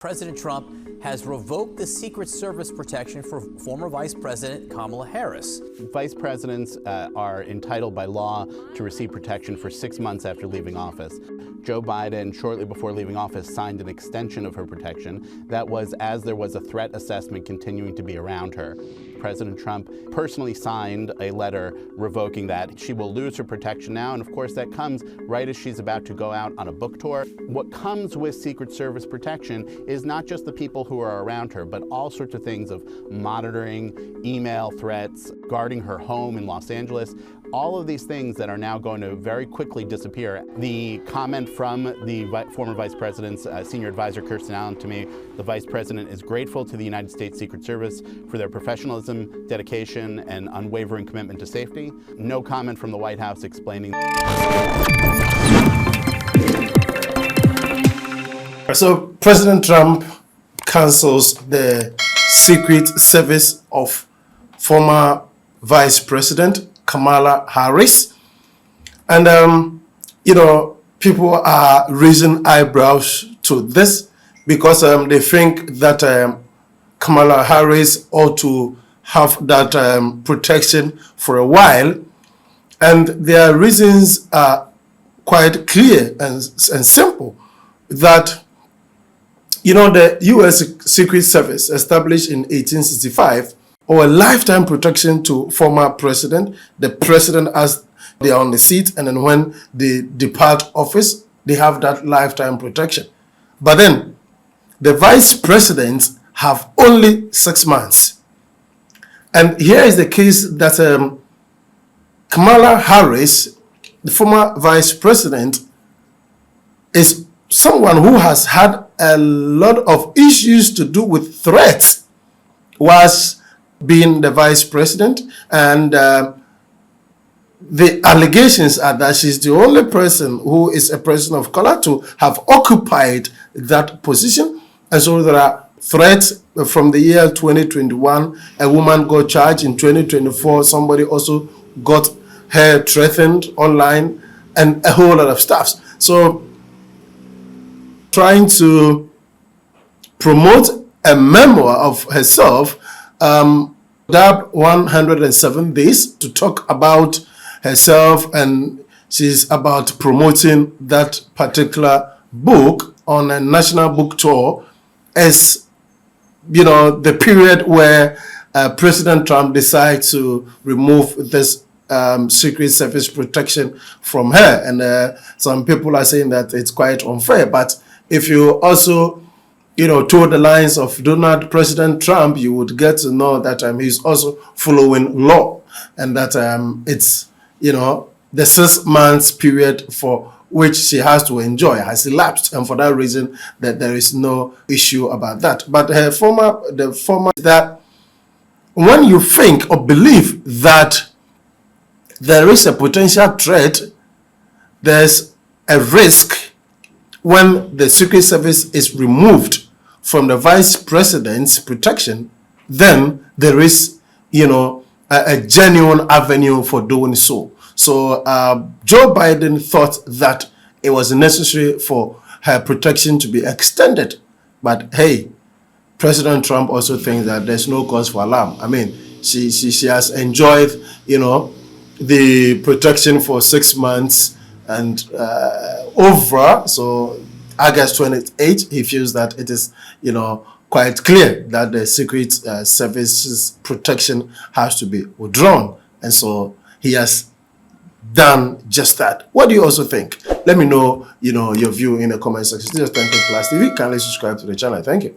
President Trump has revoked the Secret Service protection for former Vice President Kamala Harris. Vice presidents are entitled by law to receive protection for 6 months after leaving office. Joe Biden, shortly before leaving office, signed an extension of her protection. That was as there was a threat assessment continuing to be around her. President Trump personally signed a letter revoking that. She will lose her protection now, and of course that comes right as she's about to go out on a book tour. What comes with Secret Service protection is not just the people who are around her, but all sorts of things of monitoring, email threats, guarding her home in Los Angeles, all of these things that are now going to very quickly disappear. The comment from the former Vice President's senior advisor, Kirsten Allen, to me, the Vice President is grateful to the United States Secret Service for their professionalism, dedication, and unwavering commitment to safety. No comment from the White House explaining. So President Trump cancels the Secret Service of former Vice President Kamala Harris. And, people are raising eyebrows to this because they think that Kamala Harris ought to have that protection for a while. And their reasons are quite clear and simple, that the U.S. Secret Service, established in 1865, or a lifetime protection to former president. The president, as they are on the seat, and then when they depart office, they have that lifetime protection. But then the vice presidents have only 6 months. And here is the case that Kamala Harris, the former vice president, is someone who has had a lot of issues to do with threats whilst being the vice president, and the allegations are that she's the only person who is a person of color to have occupied that position. And so there are threats from the year 2021. A woman got charged. In 2024, somebody also got her threatened online, and a whole lot of stuff. So trying to promote a memoir of herself, dubbed 107 days, to talk about herself, and she's about promoting that particular book on a national book tour, as the period where President Trump decided to remove this Secret Service protection from her. And some people are saying that it's quite unfair. But if you also toward the lines of President Trump, you would get to know that he's also following law, and that it's, the 6 months period for which she has to enjoy has elapsed, and for that reason that there is no issue about that. But that when you think or believe that there is a potential threat, there's a risk when the Secret Service is removed from the vice president's protection, then there is, a genuine avenue for doing so. So Joe Biden thought that it was necessary for her protection to be extended. But hey, President Trump also thinks that there's no cause for alarm. I mean, she has enjoyed, the protection for 6 months and over. So August 28, he feels that it is, quite clear that the Secret Service's protection has to be withdrawn. And so he has done just that. What do you also think? Let me know, your view in the comment section. Just thank you, Plus TV. Kindly subscribe to the channel. Thank you.